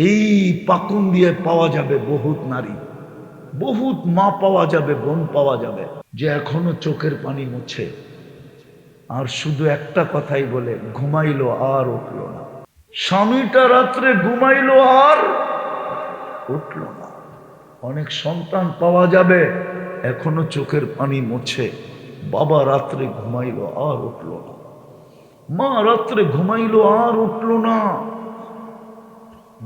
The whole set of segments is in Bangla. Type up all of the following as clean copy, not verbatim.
এই পাকুন দিয়ে পাওয়া যাবে বহুত নারী, বহুত মা পাওয়া যাবে, বোন পাওয়া যাবে, যে এখনো চোখের পানি মুছে আর শুধু একটা কথাই বলে, ঘুমাইলো আর উঠলো না। স্বামীটা রাত্রে ঘুমাইলো আর উঠলো না। অনেক সন্তান পাওয়া যাবে এখনো চোখের পানি মুছে, বাবা রাত্রে ঘুমাইলো আর উঠলো না, মা রাত্রে ঘুমাইলো আর উঠলো না।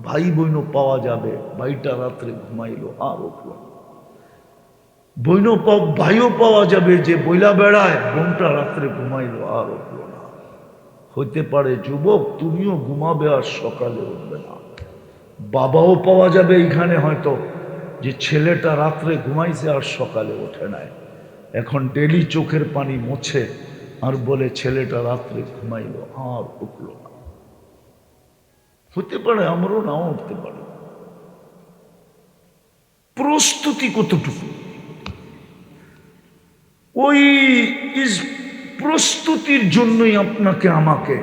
ভাই বোনও পাওয়া যাবে, ভাইটা রাত্রে ঘুমাইলো আর উঠলো না। ভাইও পাওয়া যাবে যে বইলা বেড়ায়, বোনটা রাত্রে ঘুমাইলো আর উঠলো না। হইতে পারে যুবক তুমিও ঘুমাবে আর সকালে উঠবে না। বাবাও পাওয়া যাবে এইখানে হয়তো, যে ছেলেটা রাত্রে ঘুমাইছে আর সকালে ওঠে নাই, এখন ডেলি চোখের পানি মোছে আর বলে ছেলেটা রাত্রে ঘুমাইলো আর উঠলো না। হতে পারে আমরাও নাও উঠতে পারি। প্রস্তুতি কতটুকু, ওই প্রস্তুতির জন্যই আপনাকে আমাকে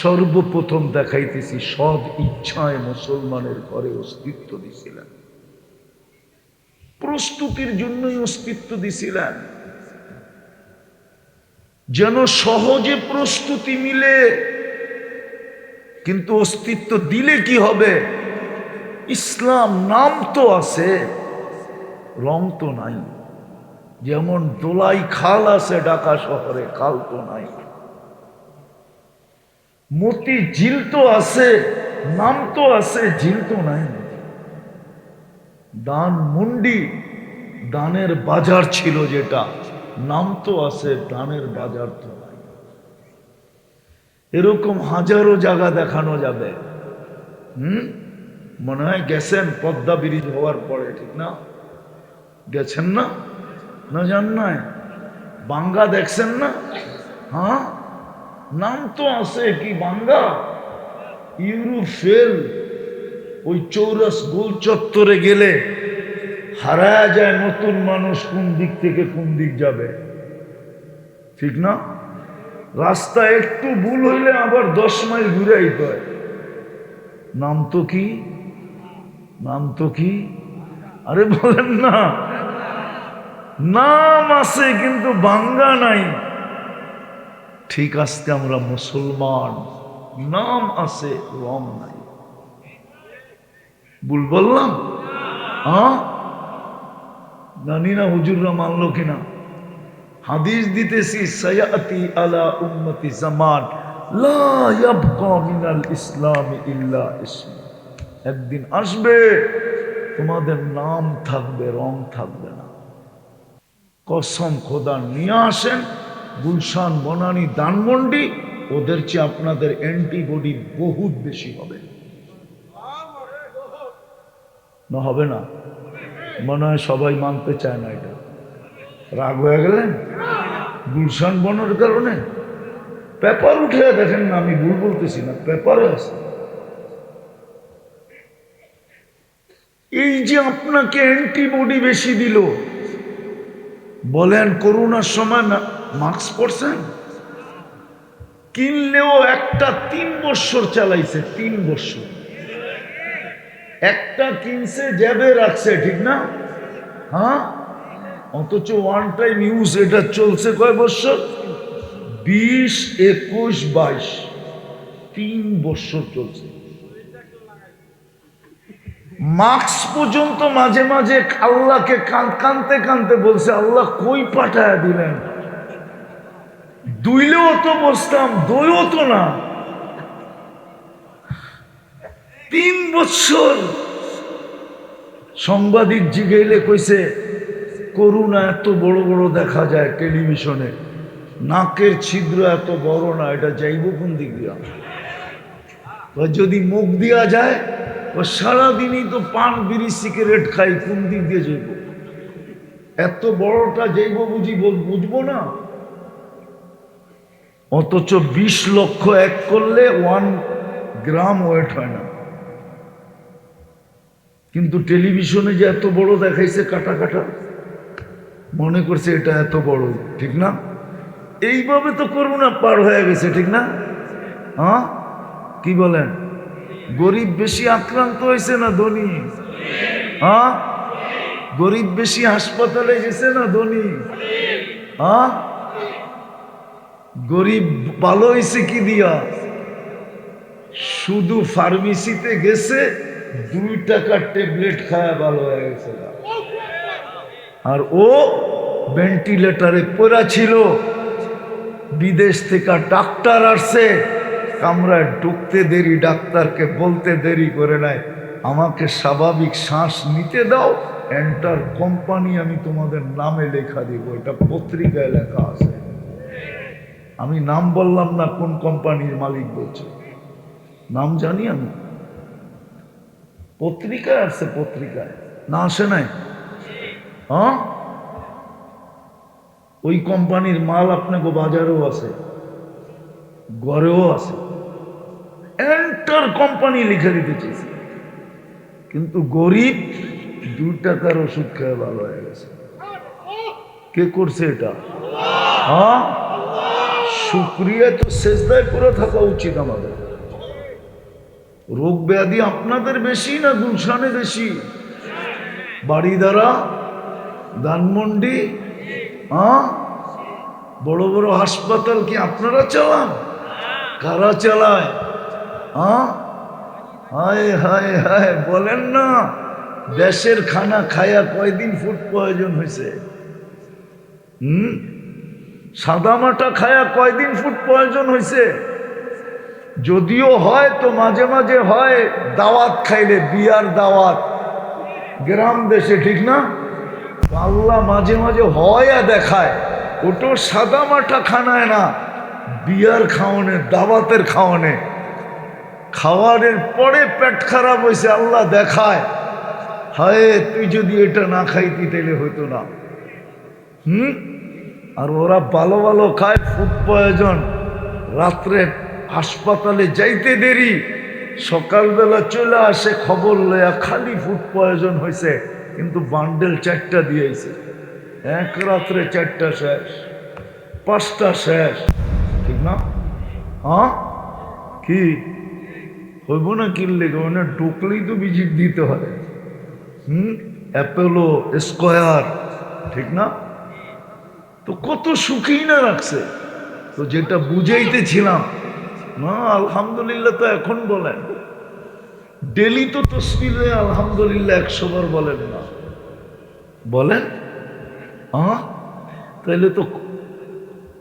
সর্বপ্রথম দেখাইতেছি, সব ইচ্ছায় মুসলমানের ঘরে অস্তিত্ব দিছিলেন, প্রস্তুতির জন্যই অস্তিত্ব দিছিলেন, যেন সহজে প্রস্তুতি মিলে। কিন্তু অস্তিত্ব দিলে কি হবে? ইসলাম নাম তো আছে, রং তো নাই। যেমন দোলাই খাল আছে ঢাকা শহরে, খাল তো নাই। মতি ঝিল তো আছে, নাম তো আছে, ঝিল তো নাই। দান মুন্ডি, দানের বাজার ছিল যেটা, নাম তো আছে, দানের বাজার তো নাই। এরকম হাজারো জায়গা দেখানো যাবে। মনে হয় গেছেন পদ্মা ব্রিজ হওয়ার পরে, ঠিক না? গেছেন না? না জান নাই? বাঙ্গা দেখছেন না? হ্যাঁ, নাম তো আছে কি বাঙ্গা, ইউরোপ ফেল। ওই চৌরাস গোল চত্বরে গেলে হারায় যায় নতুন মানুষ কোন দিক থেকে কোন দিক যাবে, ঠিক না? রাস্তা একটু ভুল হইলে আবার 10 মাইল ঘুরে আইতে হয়। নাম তো কি, নাম তো কি? আরে বলেন না, নাম আছে কিন্তু বাঙ্গা নাই। ঠিক আজকে আমরা মুসলমান, নাম আছে রং নাই। ভুল বললাম? হ্যাঁ, জানি না হুজুররা মানলো কিনা। হাদিস দিতেছি, সায়াতি আলা উম্মতি জামান লা ইয়াবকা মিনাল ইসলাম ইল্লা ইসম। একদিন আসবে তোমাদের নাম থাকবে, রং থাকবে না। কসম খোদা, নিয়ে আসেন গুলশান, বনানী, ধানমন্ডি, ওদের চেয়ে আপনাদের অ্যান্টিবডি বহুত বেশি হবে। না হবে না? মনে হয় সবাই মানতে চায় না। এটা রাগ হয়ে গেলেন গুলশান বনের কারণে? পেপার উঠে দেখেন না, আমি ভুল বলতেছি না, পেপারে আছে। এই যে আপনাকে অ্যান্টিবডি বেশি দিল, বলেন করোনার সময় না মাস্ক পরছেন? কিনলেও একটা 3 বছর চালাইছে, 3 বছর। একটা কিনছে জ্যাবে রাখছে, ঠিক না? হ্যাঁ, অথচ ওয়ান টাইম ইউজ এটা চলছে কয় বছর? 20, 21, 22, 3 বছর চলছে। মাস্ক পর্যন্ত মাঝে মাঝে আল্লাহকে কানতে কানতে বলছে, আল্লাহ কই পাঠায় দিলেন? দুইলেও তো বসতাম, দইও তো না। 3 বছর। সাংবাদিক জিগাইলে কইছে, করোনা এত বড় বড় দেখা যায় টেলিভিশনে, নাকের ছিদ্র এত বড় না, এটা যাইব কোন দিক দিয়া? যদি মুখ দিয়া যায়, ও সারাদিনই তো পান বিড়ি সিগারেট খাই, কোন দিক দিয়ে যাইব? এত বড়টা যাইব বুঝবো না। অথচ 20 লক্ষ এক করলে 1 গ্রাম ওয়েট হয় না। কিন্তু টেলিভিশনে যে এত বড় দেখাইছে, কাটা কাটা, মনে করছে এটা এত বড়, ঠিক না? এইভাবে তো করোনা পার হয়ে গেছে, ঠিক না? হ্যাঁ, কি বলেন? গরিব বেশি আক্রান্ত হয়েছে না ধনী? হ্যাঁ, গরিব বেশি হাসপাতালে গেছে না ধনী? হ্যাঁ, গরিব ভালো হয়েছে কি দিয়া? শুধু ফার্মেসিতে গেছে, 2 টাকার ট্যাবলেট খায়া ভালো হয়ে গেছে। আর ও ভেন্টিলেটরে পড়া ছিল, বিদেশ থেকে ডাক্তার আসছে, কামরায় ঢুকতে দেরি, ডাক্তারকে বলতে দেরি করে নাই, আমাকে স্বাভাবিক শ্বাস নিতে দাও, এন্টার কোম্পানি আমি তোমাদের নামে লেখা দিব। এটা পত্রিকায় লেখা আছে, আমি নাম বললাম না কোন কোম্পানির মালিক বলছে, নাম জানি আমি, পত্রিকায় আসছে, পত্রিকায় না আসে নাই? হ্যাঁ, ওই কোম্পানির মাল আপনাকে বাজারেও আছে, ঘরেও আছে, এন্টার কোম্পানি লিখে দিতে চেয়েছে, কিন্তু গরিব 2 টাকার ওষুধ খেয়ে ভালো হয়ে গেছে। কে করছে এটা? হ্যাঁ, শুকরিয়া তো সেজদায় করে থাকা উচিত আমাদের। রোগ ব্যাধি আপনাদের বেশি না গুলশানে বেশি? বাড়িধারা, ধানমন্ডি, হ্যাঁ, বড় বড় হাসপাতাল কি আপনারা চালান? কারা চালায়? হ্যাঁ, হায় হায় হায়, বলেন না, দেশের খানা খায়া কয়দিন ফুড পয়জন হয়েছে? সাদা মাটা খায়া কয়দিন ফুড পয়জন হয়েছে? যদিও হয় তো মাঝে মাঝে হয় দাওয়াত খাইলে, বিয়ার দাওয়াত গ্রাম দেশে, ঠিক না? আল্লাহ মাঝে মাঝে হয় দেখায়, ওটো সাদা মাটা খানায় না, বিয়ার খাওয়ানে, দাওয়াতের খাওয়ানে, খাওয়ারের পরে পেট খারাপ হয়েছে, আল্লাহ দেখায়, হায় তুই যদি এটা না খাইতি তাইলে হইতো না। আর ওরা ভালো ভালো খায়, ফুড পয়জন, রাত্রে হাসপাতালে যাইতে দেরি, সকালবেলা চলে আসে খবর লয়া খালি ফুড পয়জন হয়েছে, কিন্তু বান্ডেল 4টা দিয়েছে, এক রাত্রে 4টা শেষ, 5টা শেষ, ঠিক না? হ্যাঁ, কি হইব না? কিনলে মানে ঢুকলেই তো ভিজিট দিতে হয়। অ্যাপোলো, স্কয়ার, ঠিক না? তো কত সুখী না রাখছে। তো যেটা বুঝাইতেছিলাম না, আলহামদুলিল্লাহ তো এখন বলেন, ডেলি তো তসবিহে আলহামদুলিল্লাহ 100 বার বলেন না? বলেন? হ্যাঁ,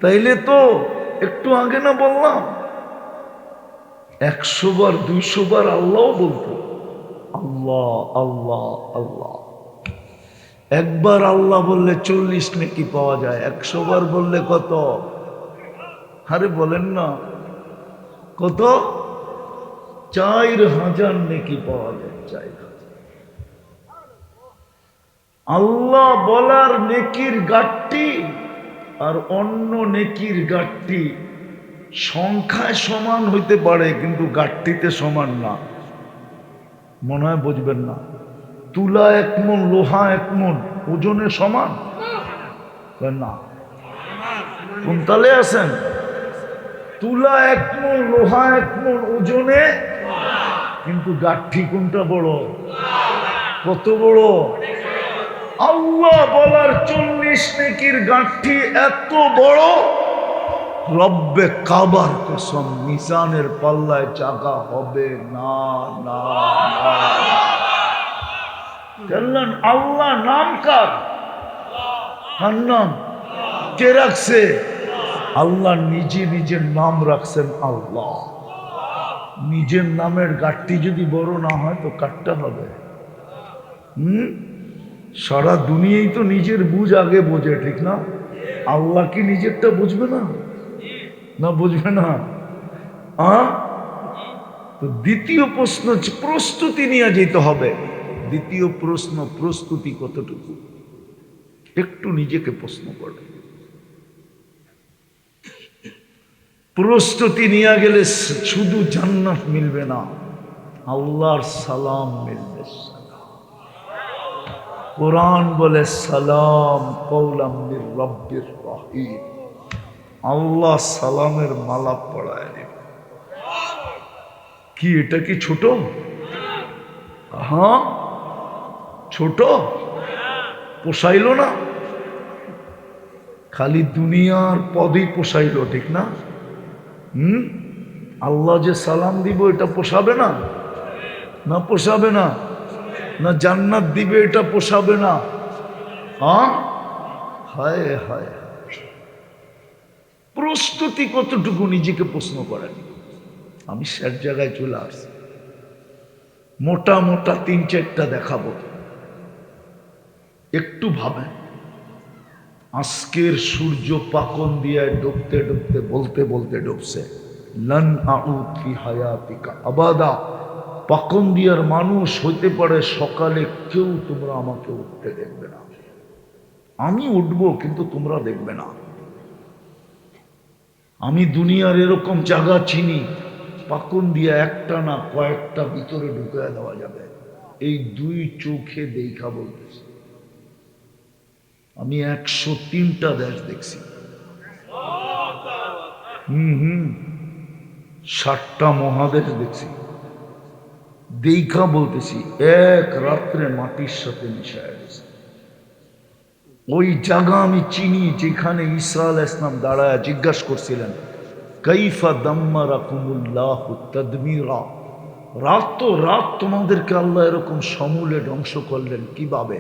তাইলে তো একটু আগে না বললাম 100 বার 200 বার আল্লাহ বলতো, আল্লাহ আল্লাহ আল্লাহ। একবার আল্লাহ বললে 40 নেকি পাওয়া যায়, 100 বার বললে কত? আরে বলেন না, কত? 4000 নেকি পাওয়া যায়, 4000। আল্লাহ বলার নেকির গাঠটি আর অন্য নেকির গাঠটি সংখ্যায় সমান হইতে পারে, কিন্তু গাঠটিতে সমান না। মনে হয় বুঝবেন না। তুলা 1 মণ, লোহা 1 মণ, ওজনে সমান না? কোন তালে আছেন? তুলা 1 মণ, লোহা 1 মণ ওজনে, কিন্তু গাঠি কোনটা বড়? কত বড়? আল্লাহ বলার 40 নেকির গাঠি এত বড়, রব্বে কাবার কসম মিজানের পাল্লায় জাগা হবে না, না, না। জানলেন আল্লাহ নাম কার? কার নাম? কে রাখছে? আল্লাহ নিজে নিজের নাম রাখছেন আল্লাহ। নিজের নামের গাঠটি যদি বড় না হয় তো কাটটা হবে? সারা দুনিয়াই তো নিজের বুঝ আগে বোঝে, ঠিক না? আল্লাহ কি নিজেরটা বুঝবে না? না বুঝবে না? তো দ্বিতীয় প্রশ্ন, প্রস্তুতি নিয়ে যেতে হবে। দ্বিতীয় প্রশ্ন, প্রস্তুতি কতটুকু? একটু নিজেকে প্রশ্ন করে। প্রস্তুতি নিয়ে গেলে শুধু জান্নাত মিলবে না, আল্লাহর সালাম মিলবে। কোরআন বলে সালাম কওলাম মির রাব্বির রহিম, আল্লাহ সালামের মালা পড়ায় দেবে। কি এটা কি ছোট? হ্যাঁ ছোট, পোষাইল না, খালি দুনিয়ার পদই পোষাইল, ঠিক না? আল্লাহ যে সালাম দিব এটা পোষাবে না? না পোষাবে না? না জান্নাত দিবে এটা পোষাবে না? হ্যাঁ, হায় হায়, প্রস্তুতি কতটুকু নিজেকে প্রশ্ন করেন। আমি শেষ জায়গায় চলে আসছি, মোটা মোটা 3-4টা দেখাবো, একটু ভাবেন। আজকের সূর্য পাকন দিয়ে ডুবতে ডুবতে বলতে বলতে ডুবছে, লন আউদ ফি হায়াতিকা আবাদা। পাকন দিয়ার মানুষ হইতে পারে সকালে কেউ তোমরা আমাকে উঠতে দেখবে না, আমি উঠবো কিন্তু তোমরা দেখবে না। আমি দুনিয়ার এরকম জায়গা চিনি, পাকন দিয়া একটা না কয়েকটা ভিতরে ঢুকে দেওয়া যাবে, এই 2 চোখে দেখা বলতেছি। আমি 103টা দেশ দেখছি, 7টা মহাদেশ দেখছি, দেখা বলতেছি এক রাত্রে মাটির সাথে মিশায় গেছে। ওই জায়গা আমি চিনি যেখানে ঈসা আলাইহিস সালাম দাঁড়ায় জিজ্ঞাসা করছিলেন, কাইফা দাম্মারাকুমুল্লাহু তাদমিরা, রাত তোমাদেরকে আল্লাহ এরকম সমূলে ধ্বংস করলেন কিভাবে?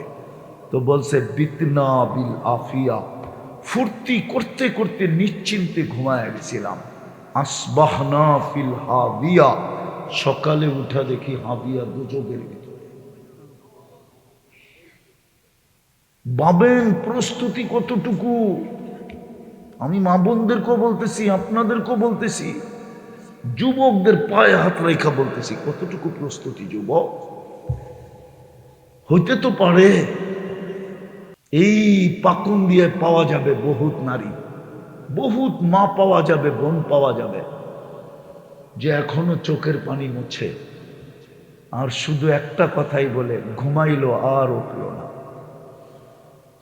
তো বলছে বিতনা বিল আফিয়া, ফুর্তি করতে করতে নিশ্চিন্তে ঘুমায় গেছিলাম। আসবাহনা ফিল হাবিয়া, সকালে উঠা দেখি হাবিয়া দুজকের ভিতরে। ভাবেন প্রস্তুতি কতটুকু। আমি মা বোনদেরকেও বলতেছি, আপনাদেরকেও বলতেছি, যুবকদের পায়ে হাত রেখা বলতেছি, কতটুকু প্রস্তুতি যুবক হইতে তো পারে। এই পাকুন দিয়ে পাওয়া যাবে বহুত নারী, বহুত মা পাওয়া যাবে, বোন পাওয়া যাবে, যে এখনো চোখের পানি মুছে আর শুধু একটা কথাই বলে, ঘুমাইলো আর উঠলো না।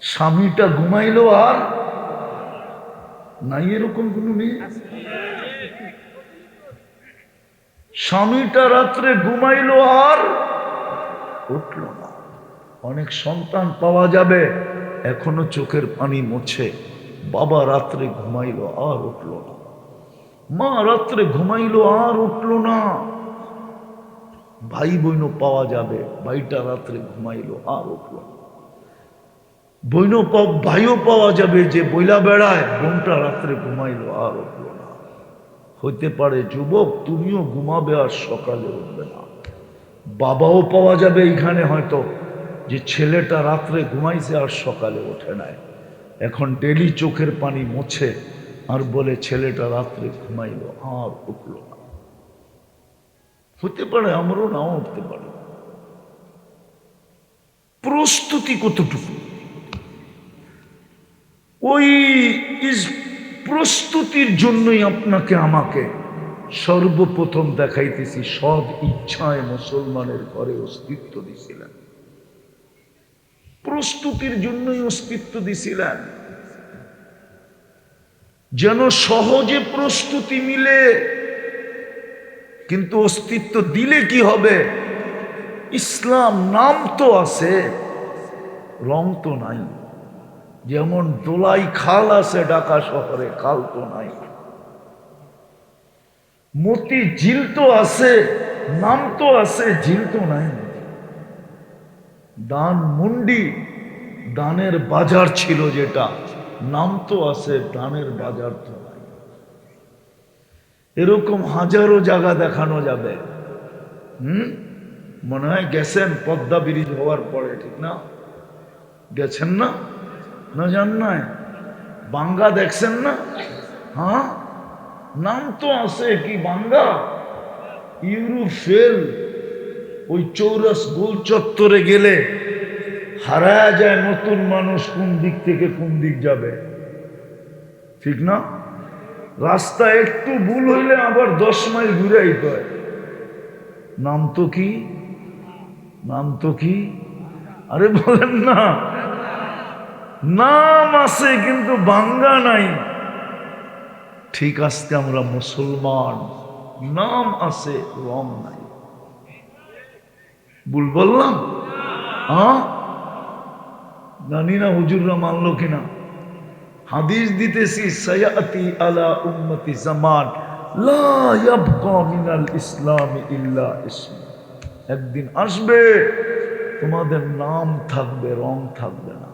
স্বামীটা ঘুমাইলো আর নাই, এরকম কোন মেয়ে? স্বামীটা রাত্রে ঘুমাইলো আর উঠলো না। অনেক সন্তান পাওয়া যাবে এখনো চোখের পানি মুছে, বাবা রাত্রে ঘুমাইলো আর উঠলো না, মা রাত্রে ঘুমাইলো আর উঠলো না। ভাই বোনও পাওয়া যাবে, ভাইটা রাত্রে ঘুমাইলো আর উঠলো না। ভাইও পাওয়া যাবে যে বইলা বেড়ায়, বোনটা রাত্রে ঘুমাইলো আর উঠলো না। হইতে পারে যুবক তুমিও ঘুমাবে আর সকালে উঠবে না। বাবাও পাওয়া যাবে এইখানে হয়তো, যে ছেলেটা রাত্রে ঘুমাইছে আর সকালে ওঠে নাই, এখন ডেলি চোখের পানি মুছে আর বলে ছেলেটা রাত্রে ঘুমাইলো আর উঠলো না। হতে পারে আমরাও নাও উঠতে পারি। প্রস্তুতি কতটুকু, ওই প্রস্তুতির জন্যই আপনাকে আমাকে সর্বপ্রথম দেখাইতেছি, সদ ইচ্ছায় মুসলমানের ঘরে অস্তিত্ব দিছিলেন, প্রস্তুতির জন্যই অস্তিত্ব দিছিলেন, যেন সহজে প্রস্তুতি মিলে। কিন্তু অস্তিত্ব দিলে কি হবে? ইসলাম নাম তো আছে, রং তো নাই। যেমন দোলাই খাল আছে ঢাকা শহরে, খাল তো নাই। মতি ঝিল তো আছে, নাম তো আছে, ঝিল তো নাই। দান মুন্ডি, দানের বাজার ছিল যেটা, নাম তো আছে, দানের বাজার তো নাই। এরকম হাজারো জায়গা দেখানো যাবে। মনে হয় গেছেন পদ্মা ব্রিজ হওয়ার পরে, ঠিক না? গেছেন না? না যান নাই? বাঙ্গা দেখছেন না? হ্যাঁ, নাম তো আছে কি বাঙ্গা, ইউরোপ ফেল। ওই চৌরাস গোল চত্বরে গেলে হারায় যায় নতুন মানুষ কোন দিক থেকে কোন দিক যাবে, ঠিক না? রাস্তা একটু ভুল হইলে আবার 10 মাইল ঘুরে আইতে হয়। নাম তো কি, নাম তো কি? আরে বলেন না, নাম আছে কিন্তু বাঙ্গা নাই। ঠিক আজকে আমরা মুসলমান, নাম আছে রং নাই। ভুল বললাম? হ্যাঁ, জানি না হুজুররা মানলো কিনা। হাদিস দিতেছি, সায়াতি আলা উম্মতি জামান লা ইয়াবকা মিনাল ইসলাম ইল্লা ইসম। একদিন আসবে তোমাদের নাম থাকবে, রং থাকবে না।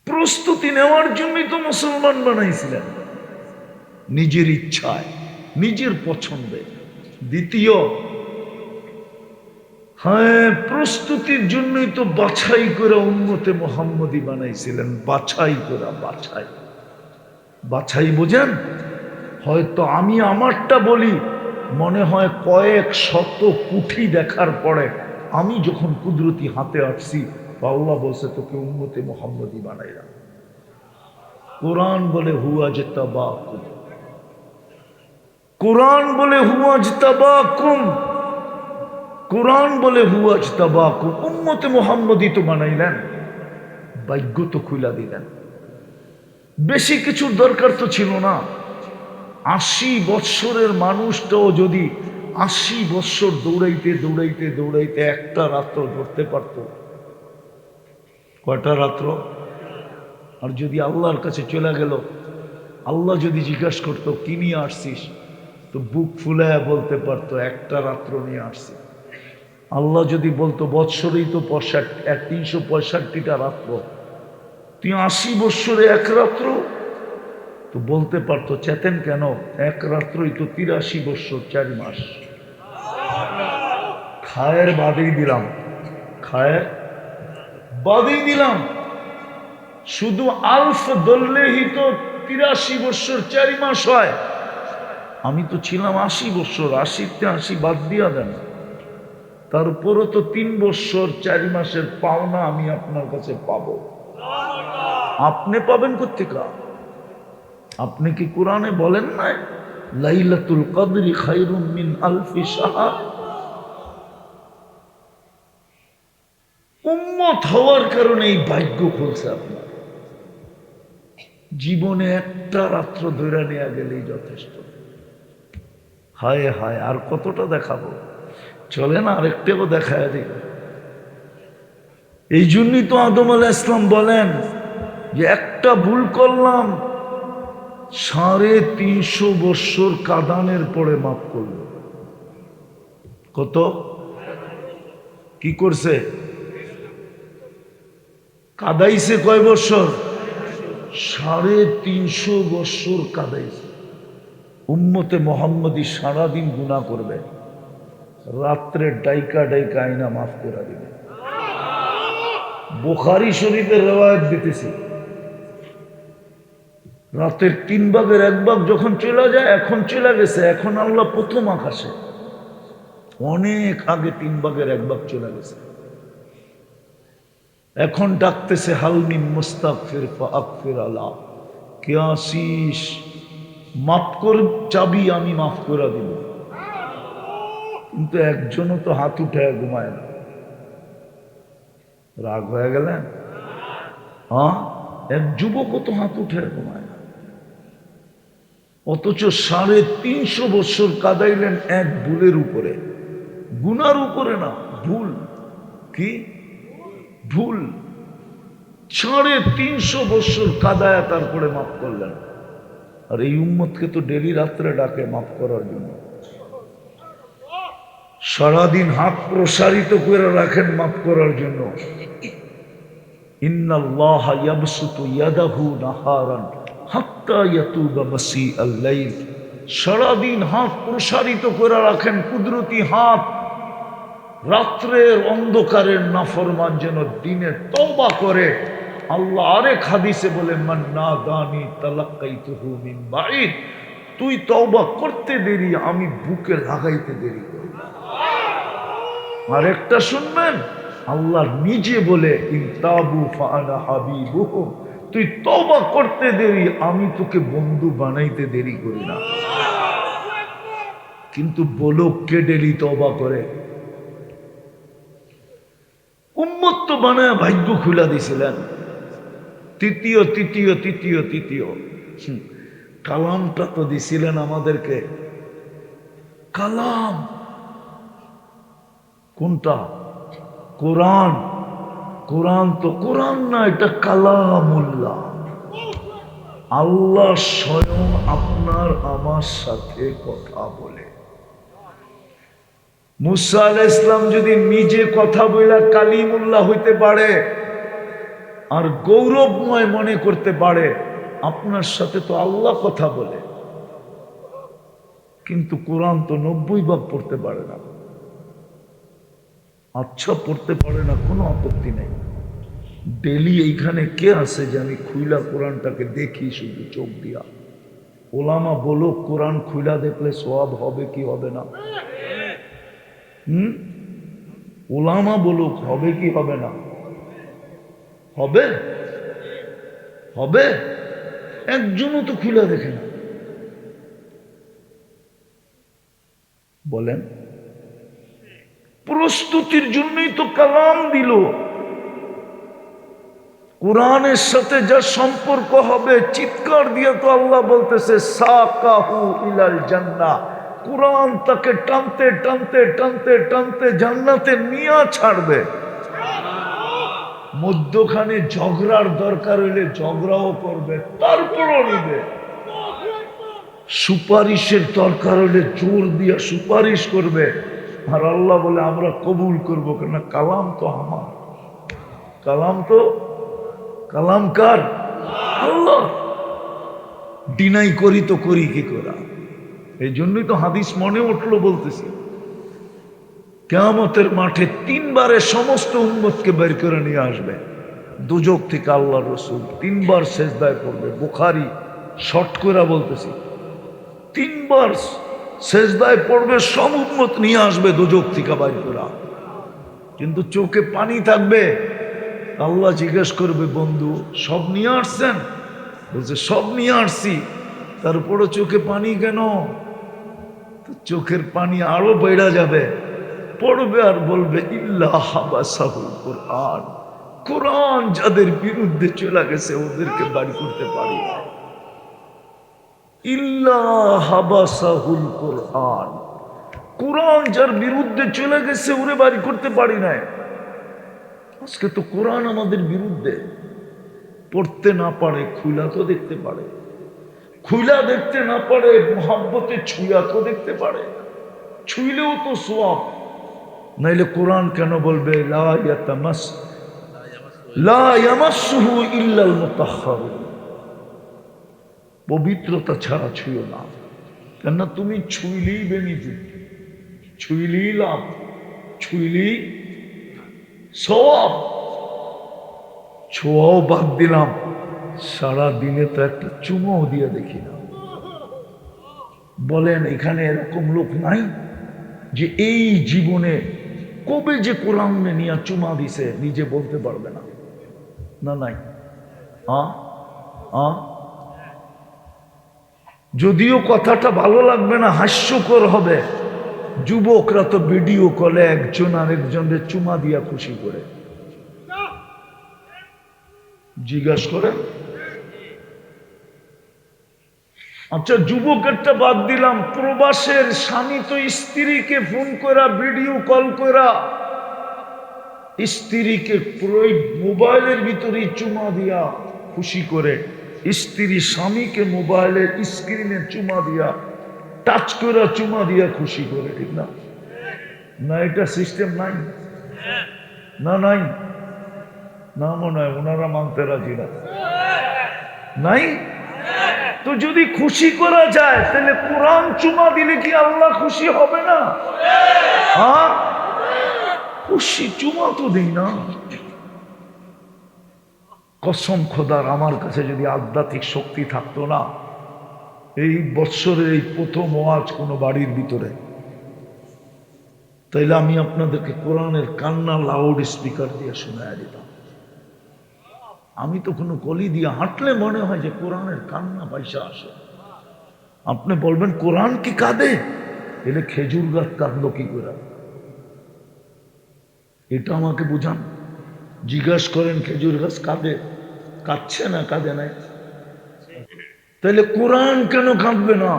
প্রস্তুতি নেওয়ার জন্যই তো মুসলমান বানাইছিলেন, নিজের ইচ্ছায়, নিজের পছন্দে। দ্বিতীয়, হ্যাঁ, প্রস্তুতির জন্যই তো বাছাই করে উম্মতে মুহাম্মদী বানাইছিলেন। বাছাই করা, বাছাই, বাছাই বোঝেন? হয়তো আমি আমারটা বলি, মনে হয় কয়েক শত কুঠি দেখার পরে আমি যখন কুদরতি হাতে আসছি, আল্লাহ বলছে তোকে উম্মতে মুহাম্মদী বানাইলাম। কোরআন বলে হুয়া জিতাবাকুম, কোরআন বলে হুয়া জিতাবাকুম, কোরআন বলে হুয়া জিতাবাকুম। উম্মতে মুহাম্মদী তো বানাইলেন, ভাগ্য তো খুলা দিলেন। বেশি কিছুর দরকার তো ছিল না। 80 বৎসরের মানুষটাও যদি 80 বৎসর দৌড়াইতে দৌড়াইতে দৌড়াইতে একটা রাত্র ধরতে পারত, কয়টা রাত্র? আর যদি আল্লাহর কাছে চলে গেল, আল্লাহ যদি জিজ্ঞাসা করতো কি নিয়ে আসছিস, তো বুক ফুলায় বলতে পারতো একটা রাত্র নিয়ে আসছি। আল্লাহ যদি বলতো বৎসরেই তো 365টা রাত্র, তুই 80 বৎসরে এক রাত্র, তো বলতে পারতো চেতেন কেন, এক রাত্রই তো 83 বৎসর 4 মাস। খায়ের বাদেই দিলাম, খায়ের বাদেই দিলাম, শুধু আলফ দললেহি তো 83 বৎসর 4 মাস হয়। আমি তো ছিলাম 80 বৎসর, 80তে 80 বাদ দিয়া দেন, তারপরও তো 3 বৎসর 4 মাসের পাওনা আমি আপনার কাছে পাবো। আপনি পাবেন কোত্থেকে? আপনি কি কোরআনে বলেন নাই লাইলাতুল কদরি খায়রুম মিন আলফি শাহর? উম্মত হওয়ার কারণে এই ভাগ্য খুলছে আপনার। জীবনে একটা রাত্র ধরে নেওয়া গেলেই যথেষ্ট। হায় হায়, আর কতটা দেখাবো? চলে না আরেকটাও দেখায় দিই। এই জন্যই তো আদম আলাইহিস সালাম বলেন যে একটা ভুল করলাম, 350 বৎসর কাঁদানের পরে মাফ করল। কত কি করছে? কাদাইছে কয় বৎসর? 350 বৎসর কাদাইছে। উম্মতে মুহাম্মদী সারাদিন গুনাহ করবে, রাত্রে ডাইকা ডাইকা আইনা মাফ করে দিবে। বুখারী শরীফের রওয়ায়াত দিতেছি, রাতের 3 ভাগের 1 ভাগ যখন চলে যায়, এখন চলে গেছে, এখন আল্লাহ প্রথম আকাশে, অনেক আগে 3 ভাগের 1 ভাগ চলে গেছে। এখন ডাকতেছে হালমিন মুস্তাগফির ফাগফির আলা, কে আসিস মাফ কর, চাবি আমি মাফ করে দিব। কিন্তু একজনও তো হাত উঠায় ঘুমায় না। রাগ হয়ে গেলেন? হ্যাঁ, এক যুবকও তো হাত উঠে ঘুমায় না। অথচ 350 বৎসর কাদাইলেন এক ভুলের উপরে, গুনার উপরে না, ভুল। কি ভুল? 350 বৎসর কাদায় তারপরে মাফ করলেন। আর এই উম্মতকে তো ডেলি রাত্রে ডাকে মাফ করার জন্য। সারাদিন হাত প্রসারিত করে রাখেন মাফ করার জন্য। ইন্নাল্লাহা ইয়াবসুতু ইয়াদাহু নাহারান হাত্তা ইয়াতুবা মাসিআল লাইল। সারাদিন হাত প্রসারিত করে রাখেন, কুদরতি হাত, রাত্রের অন্ধকারের নাফরমান যেন দিনে তওবা করে। আল্লাহ আরেক হাদিসে বলে মান নাদানি তালাক্কাইতুহু মিন বাঈদ, তুই তওবা করতে দেরি, আমি বুকে লাগাইতে দেরি করি। আরেকটা শুনবেন, আল্লাহ নিজে বলে ইনতাবু ফাআনা হাবিবুহুম, তুই তওবা করতে দেরি, আমি তোকে বন্ধু বানাইতে দেরি করি না। কিন্তু বলো কে ডেলি তওবা করে? উম্মত তো বানায় ভাগ্য খুলা দিছিলেন। তৃতীয় কালামটা তো দিছিলেন আমাদেরকে। কালাম কোনটা? কোরআন। কোরআন তো কোরআন না, এটা কালামুল্লাহ। আল্লাহ স্বয়ং আপনার আমার সাথে কথা বলে। মুসা আলাইহিস সালাম যদি নিজে কথা বইলা কালিমুল্লাহ হইতে পারে আর গৌরবময় মনে করতে পারে, আপনার সাথে তো আল্লাহ কথা বলে। কিন্তু কোরআন তো 90 ভাগ পড়তে পারে না। আচ্ছা, পড়তে পারে না, কোনো আপত্তি নেই। ডেলি এইখানে কে আছে যে আমি খুইলা কোরআনটাকে দেখি শুধু চোখ দিয়া? ওলামা বলো, কোরআন খুইলা দেখলে সওয়াব হবে কি হবে না? ওলামা বলুক, হবে কি হবে না? হবে, হবে। একজনও তো খুলে দেখে না। বলেন, প্রস্তুতির জন্যই তো কালাম দিল। কোরআনের সাথে যা সম্পর্ক হবে, চিৎকার দিয়ে তো আল্লাহ বলতেছে সাকাহু ইলাল জান্নাহ। কোরআন তাকে টানতে টানতে টানতে টানতে জান্নাতে নিয়ে ছাড়বে। মধ্যখানে ঝগড়ার দরকার হইলে ঝগড়াও করবে, তারপরও নিবে। সুপারিশের দরকার হলে জোর দিয়া সুপারিশ করবে। আর আল্লাহ বলে আমরা কবুল করবো, কেন? কালাম তো আমার। কালাম তো কালাম কার? আল্লাহ। ডিনাই করি তো করি কি করা? এই জন্যই তো হাদিস মনে উঠলো, বলতেছি কিয়ামতের মাঠে 3 বারে সমস্ত উম্মতকে বের করে নিয়ে আসবে দুজক থেকে। আল্লাহ রসুল 3 বার সেজদায় পড়বে। বুখারী শর্ট করে বলতেছি, 3 বার সেজদায় পড়বে, সব উম্মত নিয়ে আসবে দুজক থেকে বের করা। কিন্তু চোখে পানি থাকবে। আল্লাহ জিজ্ঞেস করবে, বন্ধু সব নিয়ে আসছেন? বলছে সব নিয়ে আসছি। তারপরে চোখে পানি কেন? তো চোখের পানি আরো বেড়া যাবে। পড়বে আর বলবে ইল্লা হাবাসাহুল কোরআন। কোরআন যাদের বিরুদ্ধে চলে গেছে ওদেরকে বাড়ি করতে পারি না। ইল্লা হাবাসাহুল কোরআন। কোরআন যার বিরুদ্ধে চলে গেছে ওরে বাড়ি করতে পারি না। আজকে তো কোরআন আমাদের বিরুদ্ধে। পড়তে না পারে, খুইলা তো দেখতে পারে। খুইলা দেখতে না পারে, মোহাব্বতে ছুঁয়া তো দেখতে পারে। ছুঁইলেও তো সওয়াব। নাইলে কোরআন কেন বলবে লা ইয়ামাসসুহু ইল্লাল মুতাহহারুন? পবিত্রতা ছাড়া ছুঁয়ো না। কেন? তুমি ছুঁইলেই বেনিফিট, ছুঁইলেই লাভ, ছুঁইলেই সওয়াব। ছোঁয়াও বাদ দিলাম, সারা দিনে তো একটা চুমোও দিয়ে দেখি না। বলেন এখানে এরকম লোক নাই যে এই জীবনে কবে যে কোরআন নিয়ে চুমা দিছে নিজে বলতে পারবে না? না, নাই। যদিও কথাটা ভালো লাগবে না, হাস্যকর হবে। যুবকরা তো ভিডিও কলে একজন আরেকজনের চুমা দিয়া খুশি করে। জিজ্ঞাসা করে। আচ্ছা, যুবকেরটা বাদ দিলাম, প্রবাসের স্বামী তো স্ত্রীকে ফোন করা, ভিডিও কল করা, স্ত্রীকে মোবাইলের ভিতরে চুমা দিয়া খুশি করে। স্ত্রী স্বামীকে মোবাইলের স্ক্রিনে চুমা দিয়া, টাচ করে চুমা দিয়া খুশি করে। ঠিক না? না, এটা সিস্টেম নাই। না, নাই না, মনে হয় ওনারা মানতে রাজি না। নাই তো যদি খুশি করা যায় তাহলে কোরআন চুমা দিলে কি আল্লাহ খুশি হবে না? খুশি। চুমা তো দিই না। কসম খোদার, আমার কাছে যদি আধ্যাত্মিক শক্তি থাকতো না, এই বৎসরের এই প্রথম ওয়াজ কোনো বাড়ির ভিতরে, তাইলে আমি আপনাদেরকে কোরআনের কান্না লাউড স্পিকার দিয়ে শোনায় দিতাম। আমি তো কোনো গলি দিয়ে হাঁটলে মনে হয় যে কোরআনের কান্না পয়সা আসে। আপনি বলবেন কোরআন কি কাঁদে? এলে খেজুর গাছ কাঁদলো কি করে? এটা আমাকে বুঝান। জিজ্ঞাসা করেন খেজুর গাছ কাঁদে? কাঁদছে না কাঁদে নাই? তাহলে কোরআন কেন কাঁদবে না?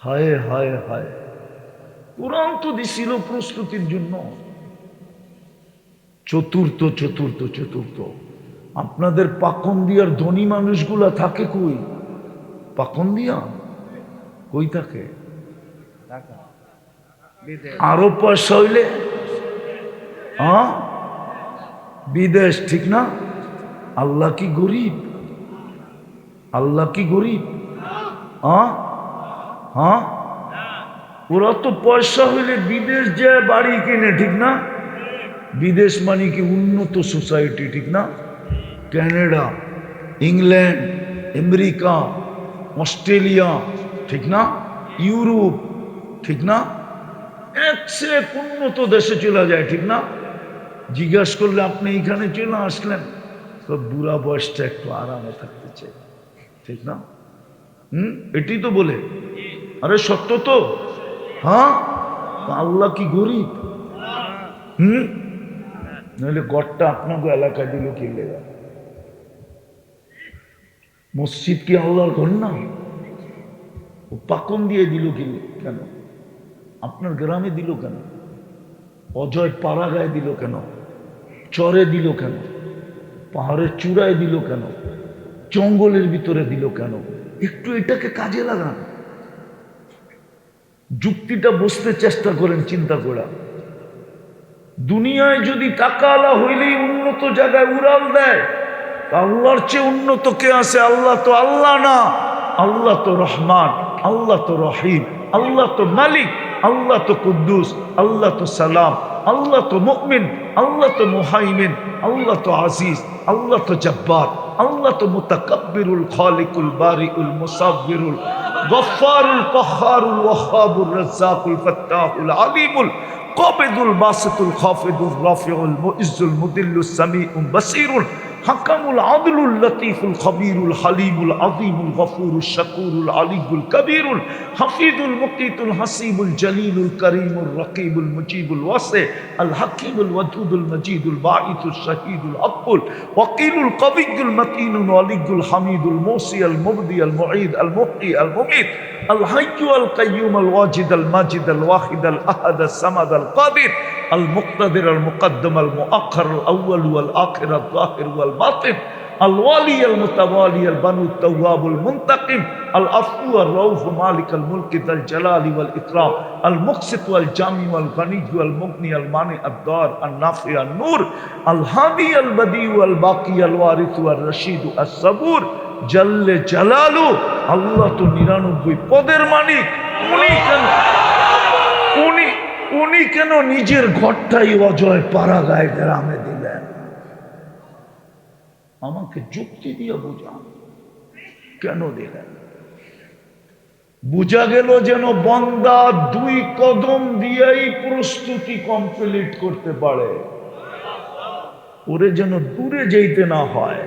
হায় হায় হায়, কোরআন তো দিছিল প্রস্তুতির জন্য। চতুর্থ চতুর্থ চতুর্থ, আপনাদের পাকন্দিয়ার ধনী মানুষগুলা থাকে কই? পাকন্দিয়া কই থাকে? আরো পয়সা হইলে বিদেশ, ঠিক না? আল্লাহ কি গরিব? আল্লাহ কি গরিব? ওরা তো পয়সা হইলে বিদেশ যায় বাড়ি কিনে, ঠিক না? বিদেশ মানে কি উন্নত সোসাইটি, ঠিক না? কানাডা, ইংল্যান্ড, আমেরিকা, অস্ট্রেলিয়া, ঠিক না? ইউরোপ, ঠিক না? একসে উন্নত দেশে চলে যায়, ঠিক না? জিজ্ঞাসা করলে আপনি এখানে চলে আসলেন, তো বুড়া বয়সটা একটু আরামে থাকতে চাই, ঠিক না? এটি তো বলে। আরে সত্য তো। হ্যাঁ, আল্লাহ কি গরিব? নাহলে গড়টা আপনাকে এলাকায় দিল কি লেগা? মসজিদ কি আল্লাহর ঘর না? ও পাকন দিয়ে দিল কি কেন? আপনার গ্রামে দিল কেন? অজয় পাড়া গায়ে দিল কেন? চরে দিল কেন? পাহাড়ের চূড়ায় দিল কেন? জঙ্গলের ভিতরে দিল কেন? একটু এটাকে কাজে লাগান, যুক্তিটা বুঝতে চেষ্টা করেন, চিন্তা করা। দুনিয়ায় যদি টাকাওয়ালা হইলেই উন্নত জায়গায় উড়াল দেয়, আল্লাহর চেয়ে উন্নত কে আছে? আল্লাহ তো আল্লাহ না, আল্লাহ তো রহমান, আল্লাহ তো রহিম, আল্লাহ তো মালিক, আল্লাহ তো কুদ্দুস, আল্লাহ তো সালাম, আল্লাহ তো মুমিন, আল্লাহ তো মুহাইমিন, আল্লাহ তো আজিজ, আল্লাহ তো জব্বার, আল্লাহ তো মুতাকাব্বিরুল খালিকুল বারিউল মুসাব্বিরুল গফফারুল কহ্হারুল ওয়াহ্হাবুর রাজ্জাকুল ফাত্তাহুল আলিমুল কাবিদুল বাসিতুল খাফিদুর রাফিউল মুইজ্জুল মুদিল্লুস সামিউল বাসীরুল হাকামুল আদলুল লতীফুল খবীরুল হালিমুল আযীমুল গফুরুল শাকুরুল আলিয়ুল কবীরুল হাফিজুল মুকিতুল হাসিবুল জলিলুল করিমুল রকিবুল মুজিবুল ওয়াসি আল হাকিমুল ওয়াদুদুল মজিদুল বাঈতুল শহীদুল আকুল ওয়াকিলুল কবিয়ুল মতিনুল ওয়ালিয়ুল হামিদুল মুসি আল মুবদি আল মুঈদ আল মুহয়ি আল মুমীত আল হাইয়্যু আল কাইয়্যুম আল ওয়াজিদ আল মাজিদ আল ওয়াহিদ আল আহাদ আল সামাদ আল কাদির المقتدر المقدم المؤخر الأول والآخر الظاهر والباطن الوالي المتوالي البنو التواب المنتقم العفو الرؤوف مالك الملك ذا الجلال والإكرام المقسط والجامع والغني والمغني المانع الضار النافع النور الهادي البديع الباقي الوارث والرشيد الصبور جل جلاله الله তো 99 পদের মালিক। উনি কেন নিজের ঘরটাই অজয় পাড়া গায়ে গ্রামে দিলেন? আমাকে যুক্তি দিয়ে বুঝান, কেন দিলেন? বুঝা গেল যেন বান্দা 2 কদম দিয়েই প্রস্তুতি কমপ্লিট করতে পারে, ওরে যেন দূরে যেতে না হয়,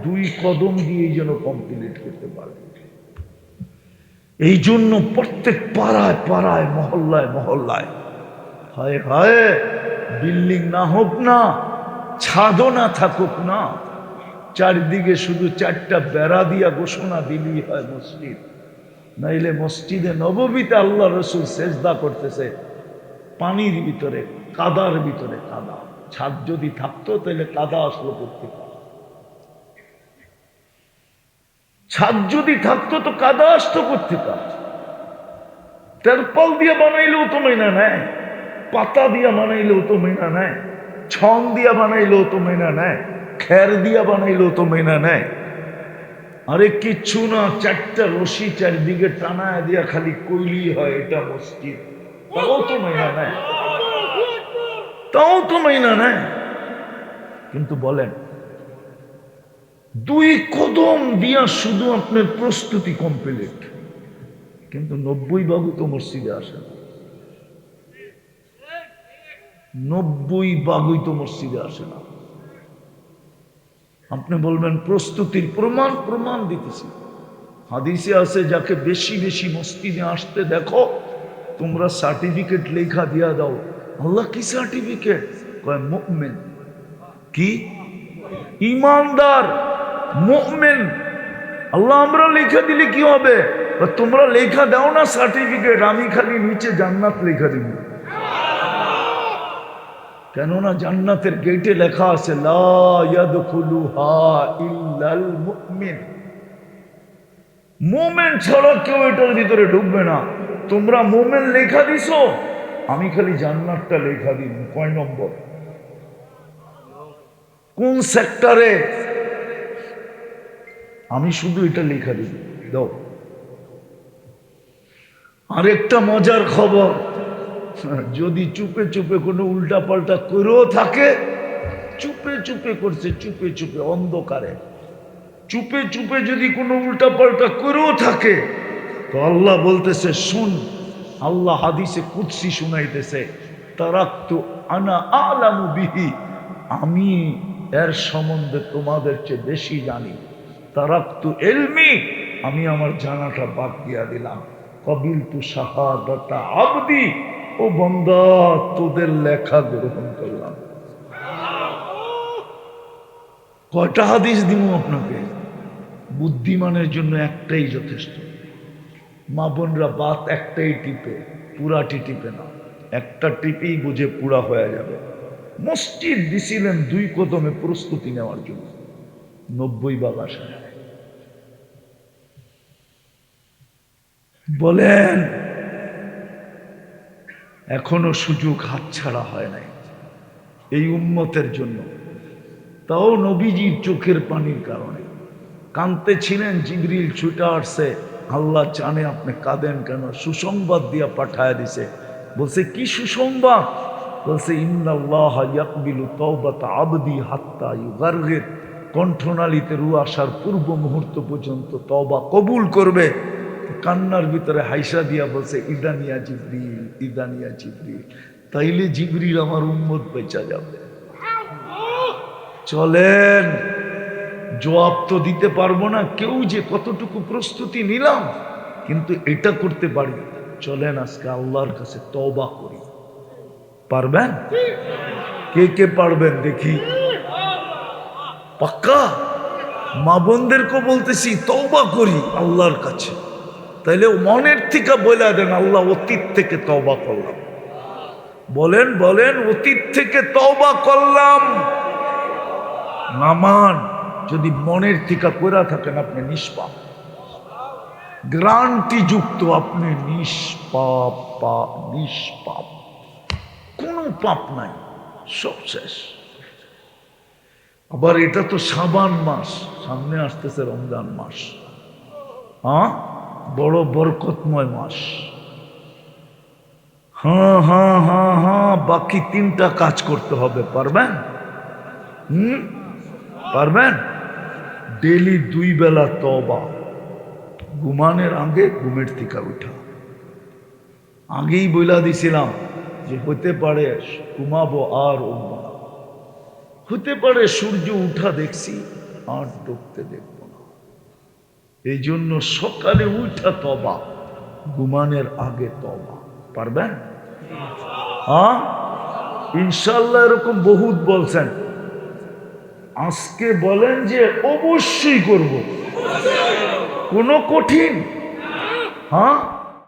2 কদম দিয়েই যেন কমপ্লিট করতে পারে। এই জন্য প্রত্যেক পাড়ায় পাড়ায়, মহল্লায় মহল্লায়, হায় হায়, বিল্ডিং না হোক না, ছাদও না থাকুক না, চারদিকে শুধু 4টা বেড়া দিয়া ঘোষণা দিলেই হয় মসজিদ। নাইলে মসজিদে নববীতে আল্লাহ রসুল সেজদা করতেছে পানির ভিতরে, কাদার ভিতরে, কাদা। ছাদ যদি থাকতো তাহলে কাদা আসলো করতে, ছাদ যদি থাকতো তো কাদা আসতো করতে। তেরপল দিয়ে বানাইলেও তো মেনা নেয়, পাতা দিয়া বানাইলেও তো মেনা নেয়, ছং দিয়া বানাইলেও তো মেনা নেয়, খের দিয়া বানাইলেও তো মেনা নেয়। আরে কিচ্ছু না, 4টা রশি চারদিকে টানায় দিয়া খালি কইলি হয় এটা মসজিদ, তাও তো মেনা নেয়, তাও তো মেনা নেয়। কিন্তু বলেন 2 কদম দিয়া শুধু আপনার প্রস্তুতি কমপ্লিট, কিন্তু 90 ভাগই তো মসজিদে আসে না, 90 ভাগই তো মসজিদে আসে না। আপনি বলবেন প্রস্তুতির প্রমাণ, প্রমাণ দিতেছি। হাদিসে আছে যাকে বেশি বেশি মসজিদে আসতে দেখো তোমরা সার্টিফিকেট লেখা দিয়া দাও। আল্লাহ কি সার্টিফিকেট? কয় মুমিন, কি ইমানদার, মুমিন, আল্লাহ আমরা লেখা দিলে কি হবে? তোমরা লেখা দাও না সার্টিফিকেট, আমি খালি নিচে জান্নাত লেখা দিব। কেননা জান্নাতের গেটে লেখা আছে লা ইয়াদখুলুহা ইল্লাল মুমিন, মুমিন ছাড়া কেউ এটার ভিতরে ঢুকবে না। তোমরা মুমিন লেখা দিছো, আমি খালি জান্নাতটা লেখা দিব। কয় নম্বর, কোন সেক্টরে? আমি শুধু এটা লেখা দিব, দাও। আরেকটা মজার খবর, যদি চুপে চুপে কোনো উল্টা পাল্টা করেও থাকে, চুপে চুপে করছে, চুপে চুপে অন্ধকারে চুপে চুপে যদি কোনো উল্টা পাল্টা করেও থাকে, তো আল্লাহ বলতেছে শুন, আল্লাহ হাদিসে কুদসি শুনাইতেছে, তারাকতু আনা আলামু বিহি, আমি এর সম্বন্ধে তোমাদের চেয়ে বেশি জানি। তারাকতু ইলমি, আমি আমার জানাটা বাদ দিয়া দিলাম। কবিলতু শাহাদাতা আবদি, ও বান্দা তোদের লেখা গ্রহণ করলাম। কয়টা হাদিস দিব আপনাকে? বুদ্ধিমানের জন্য একটাই যথেষ্ট। মা বোনরা বাত একটাই টিপে, পুরাটি টিপে না, একটা টিপেই বুঝে পুরা হয়ে যাবে। মসজিদ দিছিলেন 2 কদমে প্রস্তুতি নেওয়ার জন্য, 90 বাগাসায়। বলেন এখনো সুযোগ হাতছাড়া হয় নাই এই উম্মতের জন্য, তাও নবীজির চোখের পানির কারণে কাঁদতে ছিলেন। জিবরিল ছুটে আসছে, আল্লাহ জানে আপনি কাঁদেন কেন, সুসংবাদ দিয়া পাঠায় দিছে। বলছে কি সুসংবাদ? বলছে ইন্নাল্লাহ ইয়াকবিলু তাওবাতা আবদি হাত্তা ইউগারগির, কণ্ঠনালীতে রু আসার পূর্ব মুহূর্ত পর্যন্ত তওবা কবুল করবে। কান্নার ভিতরে হাইসা দিয়া বলছে ইদানিয়া জিবরিল, ইদানিয়া জিবরিল। তাইলে জিবরিল আমার উম্মত বেঁচা যাবে। চলেন, জবাব তো দিতে পারবো না কেউ যে কতটুকু প্রস্তুতি নিলাম, কিন্তু এটা করতে পারি। চলেন আজকে আল্লাহর কাছে তওবা করি। পারবেন? কে কে পারবেন দেখি? পাক্কা? মা বোনদেরকে বলতেছি তওবা করি আল্লাহর কাছে। তাইলে মনের থেকে বলে দেন আল্লাহ অতীত থেকে তওবা করলাম। বলেন বলেন, অতীত থেকে তওবা করলাম। নামান যদি মনের থেকে কইরা থাকেন আপনি নিষ্পাপ, গ্রান্টি যুক্ত, আপনি নিষ্পাপ, নিষ্পাপ, কোনো পাপ নাই, সব শেষ। আবার এটা তো শাবান মাস, সামনে আসতেছে রমজান মাস, হ্যাঁ বড় বরকতময় মাস। হ্যাঁ হ্যাঁ হ্যাঁ হ্যাঁ, বাকি 3টা কাজ করতে হবে। পারবেন? পারবেন? ডেলি 2 বেলা তওবা, ঘুমানোর আগে, ঘুমের থেকে উঠা। আগেই বইলা দিছিলাম যে হতে পারে ঘুমাবো আর উঠবো না, হতে পারে সূর্য উঠা দেখছি আর ডুবতে দেখব না। এই জন্য সকালে উঠা তওবা, ঘুমানোর আগে তওবা। পারবেন? হ্যাঁ ইনশাল্লাহ। এরকম বহুত বলছেন, আজকে বলেন যে অবশ্যই করব। কোনো কঠিন? হ্যাঁ